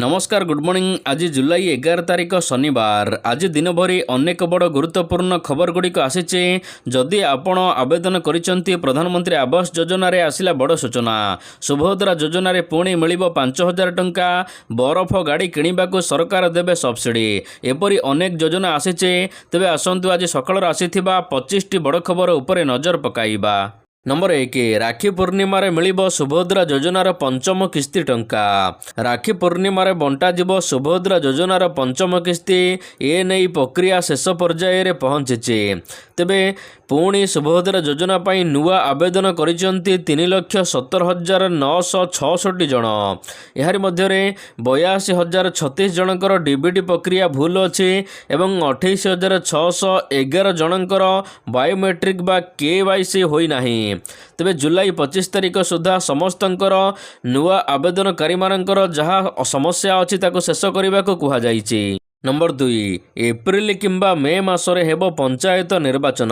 नमस्कार good morning. आज जुलाई 11 तारिख शनिवार। आज दिन भरी अनेक बड़ गुरुत्वपूर्ण खबर गुड़िक आसीचे। जदि आपण आवेदन करिसेंती प्रधानमंत्री आवास योजना रे आसिला बड़ सूचना। सुभद्रा योजना रे पुणी मिलिबो 5000 टंका। बरफ गाड़ी किणिबाकू सरकार देबे सब्सिडी। एपरी अनेक योजना आसीचे। तेबे आसंतु आज सकाळ आसीथिबा 25 टी बड़ खबर उपरे नजर पकाइबा। नंबर 1 राखी पूर्णिमार मिलिबो सुभद्रा योजनार पंचम किस्ती टंका। राखी पूर्णिमार बंटा जीवो सुभद्रा योजनार पंचम किस्ती। ए नहीं प्रक्रिया शेष पर्याय रे पहुंचीचे। तेबे पुणी सुभद्रा योजना पाई नुआ आवेदन करिसेंती 3,17,966 जन। यार मध्यरे 82,036 जनकर डीबीटी प्रक्रिया भूल अछि एवं 28,611 जनकर बायोमेट्रिक बा केवाईसी होई नाही। तेबे जुलाई 25 तारिख सुधा समस्तंकर नुआ आवेदनकारी मानकर जहाँ समस्या अछि ताको शेष करबाको कुहा जाइछि। नंबर 2 एप्रिल किंबा मे मासरे हेबो पंचायत निर्वाचन।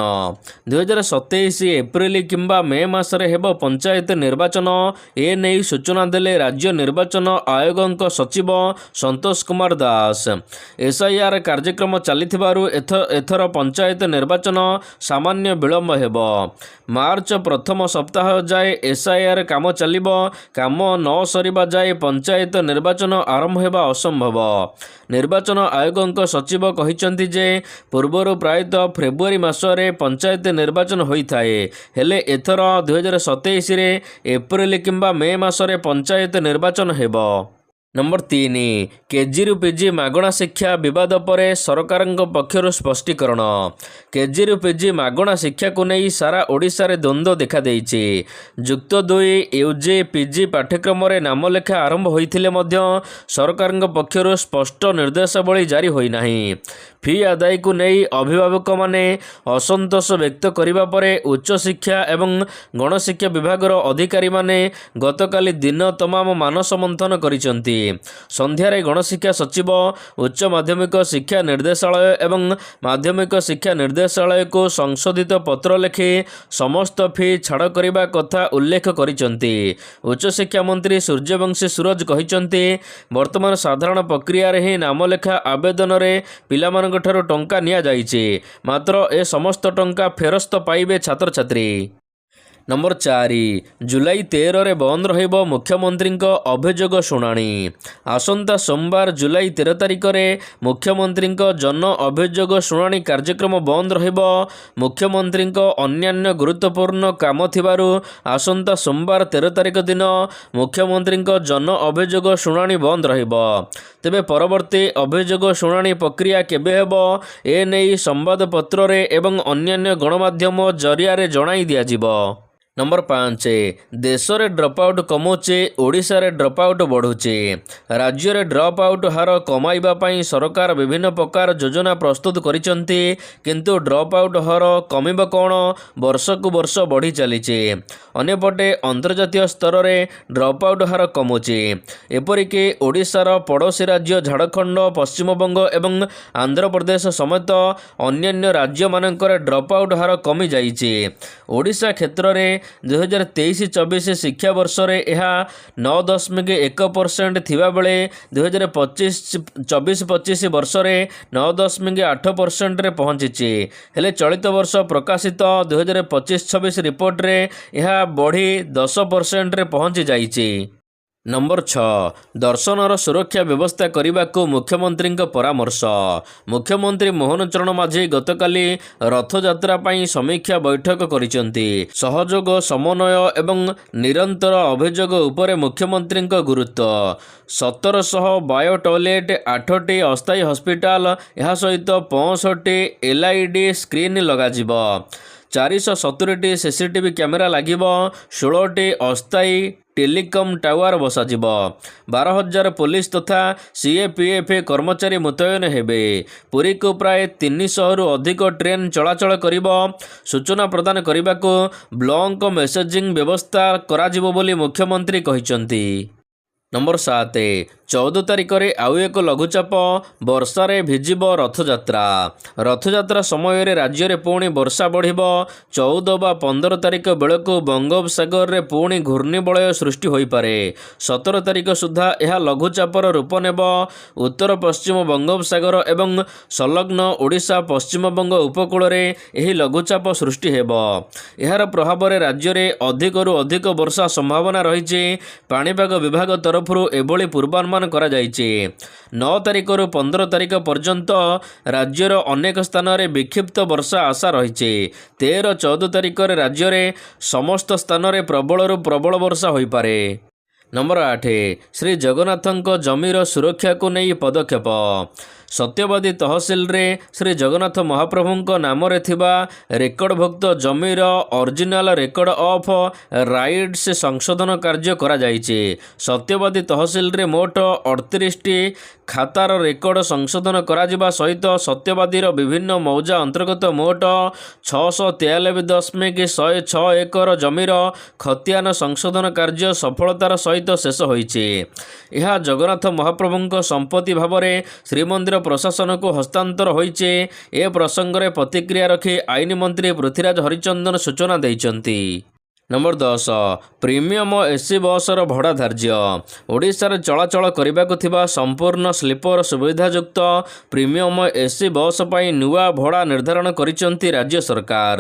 2027 एप्रिल किंबा मे मासरे हेबो पंचायत निर्वाचन। ए नहीं सूचना देले राज्य निर्वाचन आयोगक सचिव संतोष कुमार दास। एसआईआर कार्यक्रम चलिथिबारु एथर पंचायत निर्वाचन सामान्य विलंब हेबो। मार्च प्रथम सप्ताह जाए एसआईआर काम चलिबो। काम न सरिबा जाए पंचायत निर्वाचन आरंभ हेबा असंभव। निर्वाचन आयोगक सचिव कहिसंती जे पूर्वरु प्रायतः फेब्रुआरी मासरे पंचायत निर्वाचन होइथाए। हेले एथर 2027 रे एप्रिल किंबा मे मासरे पंचायत निर्वाचन हेबो। नंबर 3 केजी रु पीजी मागणा शिक्षा विवाद पर सरकार पक्षर स्पष्टीकरण। केजी रु पीजी मागणा शिक्षा को नहीं सारा ओडिशा रे द्वंद्व देखा देइछि। युक्त 2 यूजी पीजी पाठ्यक्रम रे नाम लेखा आरंभ होइथिले मध्य सरकार पक्षर स्पष्ट निर्देशावली जारी होई नाही। फी आदाय को नहीं अभिभावक माने असंतोष व्यक्त करिबा परे उच्च शिक्षा एवं गणशिक्षा विभागर अधिकारी माने गतकाली दिन तमाम मानस मंथन करिसंती। संध्यारे गणशिक्षा सचिव उच्च माध्यमिक शिक्षा निर्देशालय एवं माध्यमिक शिक्षा निर्देशालय को संशोधित पत्र लिखि समस्त फी छाड़ करिबा कथा उल्लेख करिसंती। उच्च शिक्षा मंत्री सूर्यवंशी सूरज कहिसंती वर्तमान साधारण प्रक्रिया रे ही नाम लेखा आवेदन रे पिलामान ठारो टंका निया जाइछि। मात्र ए समस्त टंका फेरस्त पाइबे छात्र छात्री। नंबर 4 जुलाई 13 रे बंद रहिबो मुख्यमंत्री अभियोग शुणाणी। आसंता सोमवार जुलाई 13 तारिख रे मुख्यमंत्री जन अभियोग शुणाणी कार्यक्रम बंद रहिबो। मुख्यमंत्री अन्यान्य गुरुत्वपूर्ण काम थिबारु आसंता सोमवार 13 तारिख दिन मुख्यमंत्री जन अभियोग शुणाणी बंद रहिबो। तेबे परवर्ती अभियोग शुणाणी प्रक्रिया केबे हेबो ए नै संवाद पत्र रे एवं अन्यान्य गणमाध्यम जरिया रे जणाई दिया जिवो। नंबर 5 देश में ड्रप आउट कमुचे ओडिशा रे ड्रप आउट बढ़ुचे। राज्य में ड्रप आउट हार कमाइबा पई सरकार विभिन्न प्रकार योजना प्रस्तुत करिसंती। किंतु ड्रप आउट हार कमिबा कोन वर्ष को वर्ष बढ़ी चलीचे। अन्यपटे अंतर्जातीय स्तर में ड्रप आउट हार कमुचे। एपरिक ओडिशार पड़ोशी राज्य झारखंड पश्चिमबंग एवं आंध्र प्रदेश समेत अन्यान्य राज्य मानकर ड्रप आउट हार कमी जाइए। ओडिशा क्षेत्र में 2023-24 शिक्षा वर्ष रे यह 9.1% थिबा बेले 2025-24 वर्ष रे 9.8% रे पहुंचीछि। हेले चलित वर्ष प्रकाशित 2025-26 रिपोर्ट रे यह बढ़ी 10% रे पहुंची जाइछि। नंबर 6 दर्शनर सुरक्षा व्यवस्था करने को मुख्यमंत्री परामर्श। मुख्यमंत्री मोहन चरण माझी गतकाली रथयात्रा पाई समीक्षा बैठक करिसेंती। सहयोग समन्वय एवं निरंतर अभियोग उपरे मुख्यमंत्री गुरुत्व। 1700 बायो टॉयलेट 8टी अस्थायी हॉस्पिटल यह सहित 65 एलईडी स्क्रीन लगाजिबो। 470टी सीसीटीवी कैमेरा लागिबो। 16टी अस्थायी टेलीकॉम टावर बसाजिबो। 12,000 पुलिस तथा सीएपीएफ कर्मचारी मुतयन हेबे। पुरी को प्राय 300 रु अधिक ट्रेन चलाचल करिबो। सूचना प्रदान करिबाको ब्लॉक मेसेजिंग व्यवस्था कराजिबो बोली मुख्यमंत्री कहिसंती। नंबर 7 14 तारिखରେ ଆଉ ଏକ ଲଘୁଚାପ ବର୍ଷାରେ ଭିଜିବ ରଥଯାତ୍ରା। ରଥଯାତ୍ରା ସମୟରେ ରାଜ୍ୟରେ ପୁଣି ବର୍ଷା ବଢ଼ିବ। 14 ବା 15 ତାରିଖ ବେଳକୁ ବଙ୍ଗୋପସାଗରରେ ପୁଣି ଘୂର୍ଣ୍ଣିବଳୟ ସୃଷ୍ଟି ହୋଇପାରେ। 17 ତାରିଖ ସୁଦ୍ଧା ଏହା ଲଘୁଚାପର ରୂପ ନେବ। ଉତ୍ତର ପଶ୍ଚିମ ବଙ୍ଗୋପସାଗର ଏବଂ ସଂଲଗ୍ନ ଓଡ଼ିଶା ପଶ୍ଚିମବଙ୍ଗ ଉପକୂଳରେ ଏହି ଲଘୁଚାପ ସୃଷ୍ଟି ହେବ। ଏହାର ପ୍ରଭାବରେ ରାଜ୍ୟରେ ଅଧିକରୁ ଅଧିକ ବର୍ଷା ସମ୍ଭାବନା ରହିଛି। ପାଣିପାଗ ବିଭାଗ ତରଫରୁ ଏଭଳି ପୂର୍ବାନୁମାନ କରାଯାଇଛି। 9 ତାରିଖରୁ 15 ତାରିଖ ପର୍ଯ୍ୟନ୍ତ ରାଜ୍ୟର ଅନେକ ସ୍ଥାନରେ ବିକ୍ଷିପ୍ତ ବର୍ଷା ଆଶା ରହିଛି। 13, 14 ତାରିଖରେ ରାଜ୍ୟରେ ସମସ୍ତ ସ୍ଥାନରେ ପ୍ରବଳରୁ ପ୍ରବଳ ବର୍ଷା ହୋଇପାରେ। ନମ୍ବର 8 ଶ୍ରୀ ଜଗନ୍ନାଥଙ୍କ ଜମିର ସୁରକ୍ଷାକୁ ନେଇ ପଦକ୍ଷେପ। ସତ୍ୟବାଦୀ ତହସିଲରେ ଶ୍ରୀ ଜଗନ୍ନାଥ ମହାପ୍ରଭୁଙ୍କ ନାମରେ ଥିବା ରେକର୍ଡଭୁକ୍ତ ଜମିର ଅରିଜିନାଲ ରେକର୍ଡ ଅଫ୍ ରାଇଟ୍ସ ସଂଶୋଧନ କାର୍ଯ୍ୟ କରାଯାଇଛି। ସତ୍ୟବାଦୀ ତହସିଲରେ ମୋଟ 38ଟି ଖାତାର ରେକର୍ଡ ସଂଶୋଧନ କରାଯିବା ସହିତ ସତ୍ୟବାଦୀର ବିଭିନ୍ନ ମୌଜା ଅନ୍ତର୍ଗତ ମୋଟ 693.106 ଏକର ଜମିର ଖতিয়াନ ସଂଶୋଧନ କାର୍ଯ୍ୟ ସଫଳତାର ସହିତ ଶେଷ ହୋଇଛି। ଏହା ଜଗନ୍ନାଥ ମହାପ୍ରଭୁଙ୍କ ସମ୍ପତ୍ତି ଭାବରେ ଶ୍ରୀମନ୍ଦିର ପ୍ରଶାସନକୁ ହସ୍ତାନ୍ତର ହୋଇଛି। ଏ ପ୍ରସଙ୍ଗରେ ପ୍ରତିକ୍ରିୟା ରଖି ଆଇନ ମନ୍ତ୍ରୀ ପୃଥ୍ୱୀରାଜ ହରିଚନ୍ଦନ ସୂଚନା ଦେଇଛନ୍ତି। ନମ୍ବର 10 ପ୍ରିମିୟମ ଏସି ବସ୍ର ଭଡ଼ା ଧାର୍ଯ୍ୟ। ଓଡ଼ିଶାରେ ଚଳାଚଳ କରିବାକୁ ଥିବା ସମ୍ପୂର୍ଣ୍ଣ ସ୍ଲିପର ସୁବିଧାଯୁକ୍ତ ପ୍ରିମିୟମ ଏସି ବସ୍ ପାଇଁ ନୂଆ ଭଡ଼ା ନିର୍ଦ୍ଧାରଣ କରିଛନ୍ତି ରାଜ୍ୟ ସରକାର।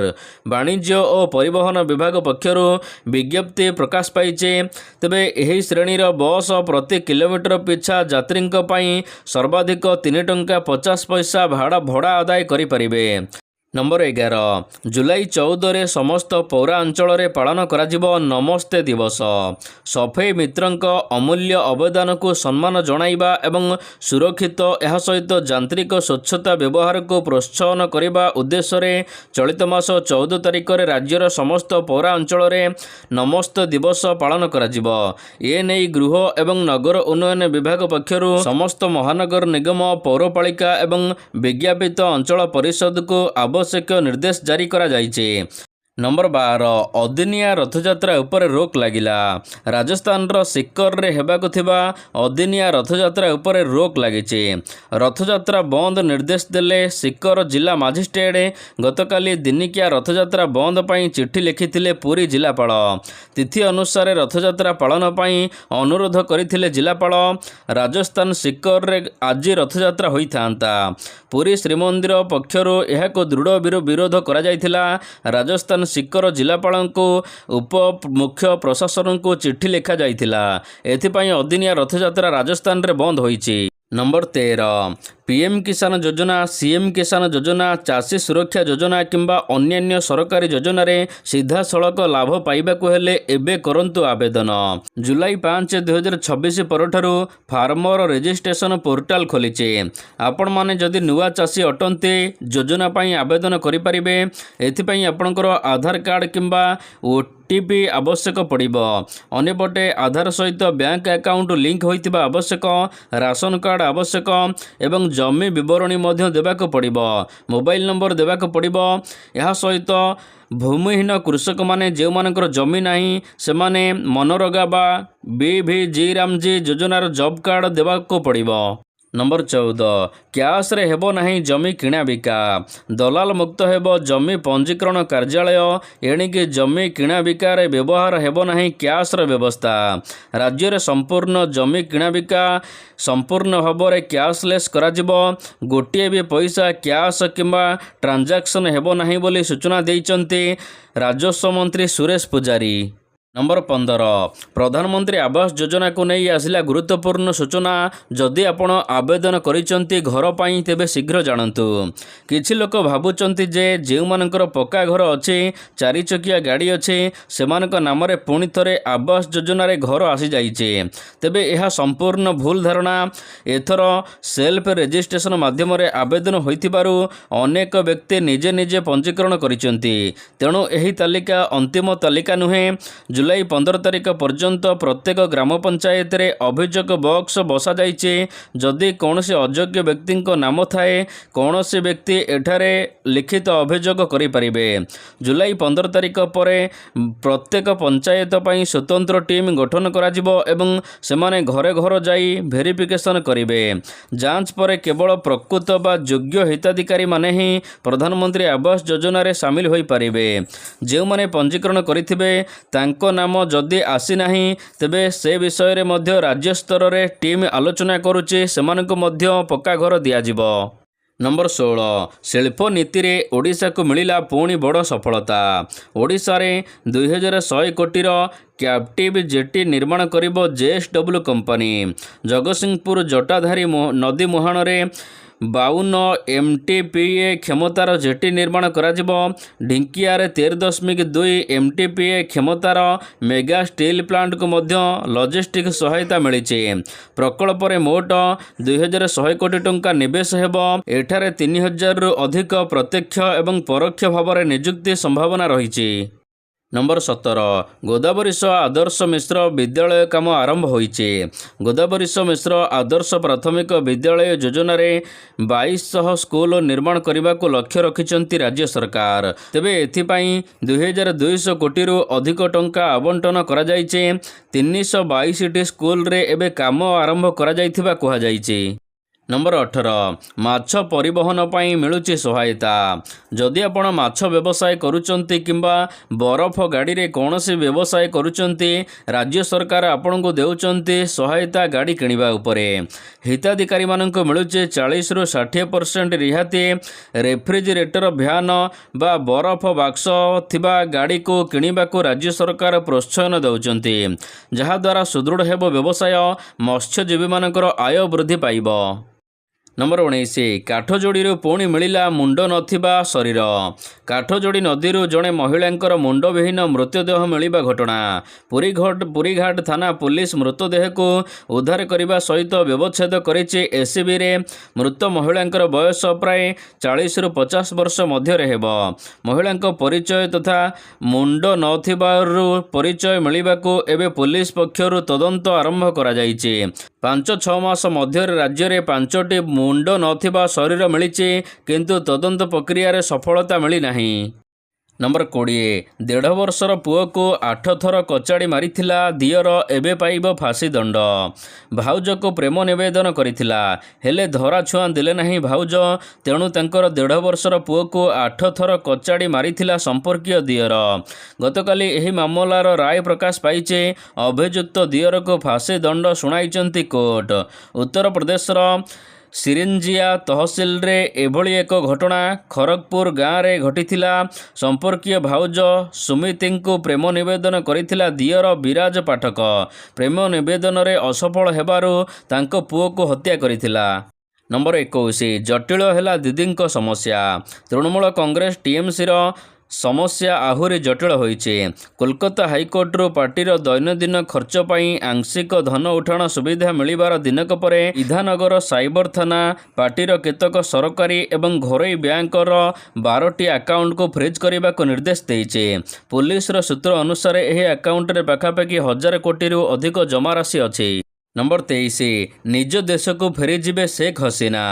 ବାଣିଜ୍ୟ ଓ ପରିବହନ ବିଭାଗ ପକ୍ଷରୁ ବିଜ୍ଞପ୍ତି ପ୍ରକାଶ ପାଇଛି। ତେବେ ଏହି ଶ୍ରେଣୀର ବସ୍ ପ୍ରତି କିଲୋମିଟର ପିଛା ଯାତ୍ରୀଙ୍କ ପାଇଁ ସର୍ବାଧିକ 3 ଟଙ୍କା 50 ପଇସା ଭଡ଼ା ଆଦାୟ କରିପାରିବେ। ନମ୍ବର 11 ଜୁଲାଇ 14ରେ ସମସ୍ତ ପୌରାଞ୍ଚଳରେ ପାଳନ କରାଯିବ ନମସ୍ତେ ଦିବସ। ସଫେଇ ମିତ୍ରଙ୍କ ଅମୂଲ୍ୟ ଅବଦାନକୁ ସମ୍ମାନ ଜଣାଇବା ଏବଂ ସୁରକ୍ଷିତ ଏହା ସହିତ ଯାନ୍ତ୍ରିକ ସ୍ୱଚ୍ଛତା ବ୍ୟବହାରକୁ ପ୍ରୋତ୍ସାହନ କରିବା ଉଦ୍ଦେଶ୍ୟରେ ଚଳିତ ମାସ 14 ତାରିଖରେ ରାଜ୍ୟର ସମସ୍ତ ପୌରାଞ୍ଚଳରେ ନମସ୍ତେ ଦିବସ ପାଳନ କରାଯିବ। ଏ ନେଇ ଗୃହ ଏବଂ ନଗର ଉନ୍ନୟନ ବିଭାଗ ପକ୍ଷରୁ ସମସ୍ତ ମହାନଗର ନିଗମ, ପୌରପାଳିକା ଏବଂ ବିଜ୍ଞାପିତ ଅଞ୍ଚଳ ପରିଷଦକୁ ଆବଶ୍ୟକ ନିର୍ଦ୍ଦେଶ ଜାରି କରାଯାଇଛି। ନମ୍ବର 12 ଅଦିନିଆ ରଥଯାତ୍ରା ଉପରେ ରୋକ୍ ଲାଗିଲା। ରାଜସ୍ଥାନର ସିକରରେ ହେବାକୁ ଥିବା ଅଦିନିଆ ରଥଯାତ୍ରା ଉପରେ ରୋକ୍ ଲାଗିଛି। ରଥଯାତ୍ରା ବନ୍ଦ ନିର୍ଦ୍ଦେଶ ଦେଲେ ସିକର ଜିଲ୍ଲା ମାଜିଷ୍ଟ୍ରେଟ। ଗତକାଲି ଦିନିକିଆ ରଥଯାତ୍ରା ବନ୍ଦ ପାଇଁ ଚିଠି ଲେଖିଥିଲେ ପୁରୀ ଜିଲ୍ଲାପାଳ। ତିଥି ଅନୁସାରେ ରଥଯାତ୍ରା ପାଳନ ପାଇଁ ଅନୁରୋଧ କରିଥିଲେ ଜିଲ୍ଲାପାଳ। ରାଜସ୍ଥାନ ସିକରରେ ଆଜି ରଥଯାତ୍ରା ହୋଇଥାନ୍ତା। ପୁରୀ ଶ୍ରୀମନ୍ଦିର ପକ୍ଷରୁ ଏହାକୁ ଦୃଢ଼ ବିରୋଧ କରାଯାଇଥିଲା। ରାଜସ୍ଥାନ ସିକର ଜିଲ୍ଲାପାଳଙ୍କୁ ଉପ ମୁଖ୍ୟ ପ୍ରଶାସନଙ୍କୁ ଚିଠି ଲେଖାଯାଇଥିଲା। ଏଥିପାଇଁ ଅଦିନିଆ ରଥଯାତ୍ରା ରାଜସ୍ଥାନରେ ବନ୍ଦ ହୋଇଛି। ନମ୍ବର 13 ପିଏମ୍ କିଷାନ ଯୋଜନା, ସିଏମ୍ କିଷାନ ଯୋଜନା, ଚାଷୀ ସୁରକ୍ଷା ଯୋଜନା କିମ୍ବା ଅନ୍ୟାନ୍ୟ ସରକାରୀ ଯୋଜନାରେ ସିଧାସଳଖ ଲାଭ ପାଇବାକୁ ହେଲେ ଏବେ କରନ୍ତୁ ଆବେଦନ। ଜୁଲାଇ 5, 2026 ପରଠାରୁ ଫାର୍ମର ରେଜିଷ୍ଟ୍ରେସନ ପୋର୍ଟାଲ ଖୋଲିଛି। ଆପଣମାନେ ଯଦି ନୂଆ ଚାଷୀ ଅଟନ୍ତି ଯୋଜନା ପାଇଁ ଆବେଦନ କରିପାରିବେ। ଏଥିପାଇଁ ଆପଣଙ୍କର ଆଧାର କାର୍ଡ଼ କିମ୍ବା OTP ଆବଶ୍ୟକ ପଡ଼ିବ। ଅନ୍ୟପଟେ ଆଧାର ସହିତ ବ୍ୟାଙ୍କ ଆକାଉଣ୍ଟ ଲିଙ୍କ ହୋଇଥିବା ଆବଶ୍ୟକ। ରାସନ କାର୍ଡ଼ ଆବଶ୍ୟକ ଏବଂ ଜମି ବିବରଣୀ ମଧ୍ୟ ଦେବାକୁ ପଡ଼ିବ। ମୋବାଇଲ ନମ୍ବର ଦେବାକୁ ପଡ଼ିବ। ଏହା ସହିତ ଭୂମିହୀନ କୃଷକମାନେ ଯେଉଁମାନଙ୍କର ଜମି ନାହିଁ ସେମାନେ ମନରେଗା ବା BVG-ରାମଜୀ ଯୋଜନାର ଜବ୍ କାର୍ଡ଼ ଦେବାକୁ ପଡ଼ିବ। ନମ୍ବର 14 କ୍ୟାସ୍ରେ ହେବ ନାହିଁ ଜମି କିଣା ବିକା। ଦଲାଲ ମୁକ୍ତ ହେବ ଜମି ପଞ୍ଜୀକରଣ କାର୍ଯ୍ୟାଳୟ। ଏଣିକି ଜମି କିଣା ବିକାରେ ବ୍ୟବହାର ହେବ ନାହିଁ କ୍ୟାସ୍ର ବ୍ୟବସ୍ଥା। ରାଜ୍ୟରେ ସମ୍ପୂର୍ଣ୍ଣ ଜମି କିଣା ବିକା ସମ୍ପୂର୍ଣ୍ଣ ଭାବରେ କ୍ୟାସ୍ଲେସ୍ କରାଯିବ। ଗୋଟିଏ ବି ପଇସା କ୍ୟାସ୍ କିମ୍ବା ଟ୍ରାଞ୍ଜାକ୍ସନ୍ ହେବ ନାହିଁ ବୋଲି ସୂଚନା ଦେଇଛନ୍ତି ରାଜସ୍ୱ ମନ୍ତ୍ରୀ ସୁରେଶ ପୂଜାରୀ। ନମ୍ବର 15 ପ୍ରଧାନମନ୍ତ୍ରୀ ଆବାସ ଯୋଜନାକୁ ନେଇ ଆସିଲା ଗୁରୁତ୍ୱପୂର୍ଣ୍ଣ ସୂଚନା। ଯଦି ଆପଣ ଆବେଦନ କରିଛନ୍ତି ଘର ପାଇଁ ତେବେ ଶୀଘ୍ର ଜାଣନ୍ତୁ। କିଛି ଲୋକ ଭାବୁଛନ୍ତି ଯେ ଯେଉଁମାନଙ୍କର ପକ୍କା ଘର ଅଛି, 4 ଚକିଆ ଗାଡ଼ି ଅଛି, ସେମାନଙ୍କ ନାମରେ ପୁଣି ଥରେ ଆବାସ ଯୋଜନାରେ ଘର ଆସିଯାଇଛି। ତେବେ ଏହା ସମ୍ପୂର୍ଣ୍ଣ ଭୁଲ ଧାରଣା। ଏଥର ସେଲ୍ଫ ରେଜିଷ୍ଟ୍ରେସନ ମାଧ୍ୟମରେ ଆବେଦନ ହୋଇଥିବାରୁ ଅନେକ ବ୍ୟକ୍ତି ନିଜେ ପଞ୍ଜୀକରଣ କରିଛନ୍ତି। ତେଣୁ ଏହି ତାଲିକା ଅନ୍ତିମ ତାଲିକା ନୁହେଁ। जुलाई 15 तारिख पर्यंत प्रत्येक ग्राम पंचायत रे अभियोग बॉक्स बसा जाइछे। जदि कौनसी अयोग्य व्यक्ति नाम थाए कौनसी व्यक्ति एठारे लिखित अभियोग करि परिबे। जुलाई 15 तारिख पर प्रत्येक पंचायत पई स्वतंत्र टीम गठन कराजिबो एवं सेमाने घरे घर जाई वेरिफिकेशन करिवे। जांच पर केवल प्रकृत बा योग्य हिताधिकारी माने ही प्रधानमंत्री आवास योजना रे शामिल होई परिबे। जे माने पंजीकरण करिथिबे तांको नाम जदि आसी नाही तेबे से विषय रे मध्य राज्य स्तर रे टीम आलोचना करूचे सेमानक मध्य पक्का घर दियाजिबो। नंबर 16 शिल्प नीति रे ओडिशा को मिलिला पुणी बड़ सफलता। ओडिशा रे 2100 कोटीर कैप्टिव जेटी निर्माण करिबो JSW कंपनी। जगतसिंहपुर जटाधारी नदी मुहाण रे 52 MTPA क्षमतार जेटी निर्माण कराजिबो। ढिंकियारे 13.2 MTPA क्षमतार मेगा स्टील प्लांट को मध्य लॉजिस्टिक सहायता मिली। प्रकल्प रे मोट 2100 कोटी टंका निवेश हेबो। एठारे 3000 रु अधिक प्रत्यक्ष एवं परोक्ष भाव में नियुक्ति संभावना रही। नंबर 17 गोदावरीश आदर्श मिश्र विद्यालय काम आरंभ होइछे। गोदावरीश मिश्र आदर्श प्राथमिक विद्यालय योजना रे 2200 स्कूल निर्माण करने को लक्ष्य रखिछंती राज्य सरकार। तेबे एथिपाई 2200 कोटी रु अधिक टंका आवंटन करा जाइछे। 322 स्कूल रे एबे काम आरंभ करा जाइथिबा कहा जाइछे। नंबर 18 माछ परिवहन पाई मिलुची सहायता। जदि आपण माछ व्यवसाय करूचंती किंबा बरफ गाड़ी रे कौनसी व्यवसाय करूचंती राज्य सरकार आपण को देउचंती सहायता गाड़ी किनिबा उपरे। हिताधिकारी माननको मिलुची 40 रु 60% रिहाती रेफ्रिजरेटर भ्यान बा बरफ बाक्स थिबा गाड़ी को किनिबा को राज्य सरकार प्रोत्साहन देउचंती। जहा द्वारा सुदृढ़ हेबो व्यवसाय मत्स्यजीवी मानकर आय वृद्धि पाइबो। नंबर 19 काठजोड़ी पुणी मिलिला मुंड नथिबा शरीर। काठजोड़ी नदी जड़े महिला मुंडविहीन मृतदेह मिलिबा घटना। पुरीघाट थाना पुलिस मृतदेह को उद्धार करने सहित व्यवच्छेद करिछि। एसीबी रे मृत महिला बयस प्राय 40 रु 50 वर्ष मध्य हेबो। महिला परिचय तथा मुंड नथिबारु परिचय मिलिबाकू एबे पुलिस पक्षरु तदंत आरंभ करा जाइछि। 5-6 मास मध्य राज्य में 5टी मुंड नथिबा शरीर मिली किंतु तदंत प्रक्रिया रे सफलता मिली नहीं। नंबर 20 1.5 वर्षर पुओ को 8 थर कचाड़ी मारिथिला दियर एबे पाइब फांसी दंड। भाउज को प्रेम निवेदन करिथिला हेले धरा छुआ देले नहीं भाउज। तेणु तांकर 1.5 वर्षर पुओ को 8 थर कचाड़ी मारिथिला संपर्कीय दियर। गतकाली एही मामलार राय प्रकाश पाइचे। अभियुक्त दियर को फांसी दंड शुणाइचंती कोर्ट। उत्तर प्रदेशर सिरिंजिया तहसिल रे एभली एक घटना खरगपुर गाँव रे घटिथिला। संपर्कीय भाउज सुमिति को प्रेम निवेदन करिथिला दियर विराज पाठक। प्रेम निवेदन रे असफल हेबारु तांको पुओ को हत्या करिथिला। नंबर 21 जटिल हेला दीदींको समस्या। तृणमूल कांग्रेस टीएमसी रो समस्या आहुरी जटिल होइछे। कोलकाता हाईकोर्ट पार्टीर दैनंदिन खर्च पाई आंशिक धन उठाण सुविधा मिलिबार दिनक परे इधानगर साइबर थाना पार्टीर केतक सरकारी एवं घरोई बैंकर 12टी अकाउंट को फ्रीज करने को निर्देश देइछे। पुलिस सूत्र अनुसार एही अकाउंट रे पाखापाखि 1000 कोटी रु अधिक जमा राशि अछि। नंबर 23 निज देश को फेरी जिबे शेख हसीना।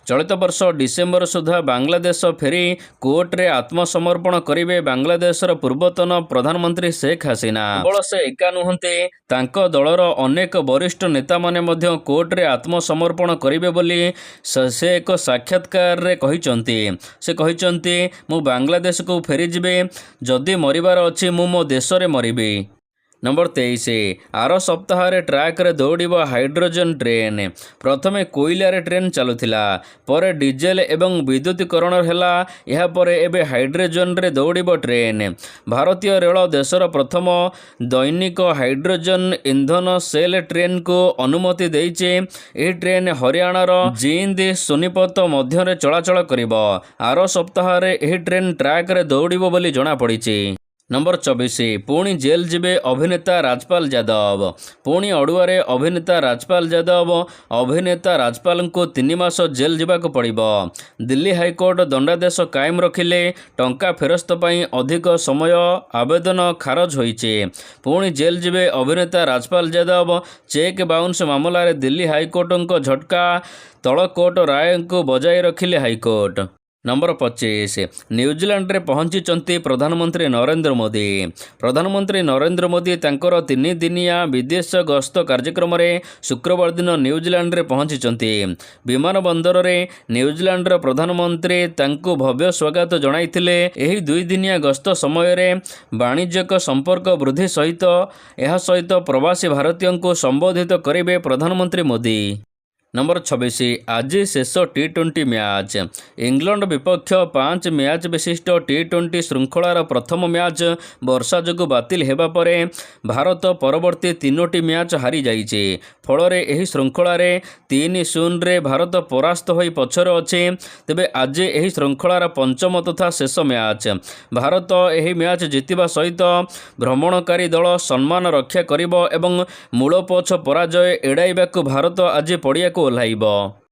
चलित वर्ष डिसेम्बर सुधा बांग्लादेश फेरी कोर्ट रे आत्मसमर्पण करिवे बांग्लादेशर पूर्वतन प्रधानमंत्री शेख हसीना। केवल से एका नुहंते तांको दलर अनेक वरिष्ठ नेता माने मध्य कोर्ट रे आत्मसमर्पण करिवे बोली से एक साक्षात्कार रे कहिचंती। से कहिचंती मु बांग्लादेश को फेरी जिबे जदि मरिबार अछि मु मो देश रे मरिबे। नंबर 23 आर सप्ताह ट्रैक रे दौड़ब हाइड्रोजन ट्रेन। प्रथमे कोयला रे ट्रेन चलुथिला पर डीजेल एवं विद्युतीकरण हैला। यहा पर एबे हाइड्रोजन रे दौड़ब ट्रेन। भारतीय रेल देशर प्रथम दैनिक हाइड्रोजन इंधन सेल ट्रेन को अनुमति देइचे। एही ट्रेन हरियाणार जींद सोनीपत मध्य चलाचल करिब। आर सप्ताह एही ट्रेन ट्रैक रे दौड़ब बोली जणा पड़िछि। नंबर 24 पुणी जेल जिबे अभिनेता राजपाल यादव। पुणी अड़ुआरे अभिनेता राजपाल यादव अभिनेता राजपाल को 3 मास जेल जावाक पड़िबो। दिल्ली हाईकोर्ट दंडादेश कायम रखिले टंका फेरस्त पई अधिक समय आवेदन खारज होईचे। पुणी जेल जिबे अभिनेता राजपाल यादव चेक बाउंस मामला रे दिल्ली हाईकोर्ट झटका तल कोर्ट राय को बजाय रखिले हाईकोर्ट। नंबर 25 न्यूजीलैंड रे पहुंची प्रधानमंत्री नरेंद्र मोदी। प्रधानमंत्री नरेंद्र मोदी तांकर 3 दिनिया विदेश गस्त कार्यक्रम रे शुक्रवार दिन न्यूजीलैंड रे पहुंची। विमान बंदर रे न्यूजीलैंड रो प्रधानमंत्री तांको भव्य स्वागत जणाइथिले। एही 2 दिनिया गस्त समय रे वाणिज्यिक संपर्क वृद्धि सहित प्रवासी भारतीयों को संबोधित करेंगे प्रधानमंत्री मोदी। नंबर 26 आज शेष टी20 मैच। इंग्लैंड विपक्ष 5 मैच विशिष्ट टी20 श्रृंखलार प्रथम मैच वर्षा जोगु बातिल हेबा परे भारत परवर्ती 3टी मैच हारी जाइछे। फलरे एही श्रृंखलार 3-0 रे भारत परास्त होई पछर अछि। तेबे आज एही श्रृंखलार पंचम तथा शेष मैच। भारत एही मैच जितिबा सहित भ्रमणकारी दल सम्मान रक्षा करिबो एवं मूलपोछ पराजय एड़ाइबाकू भारत आज पड़िया को ओह्लाइब।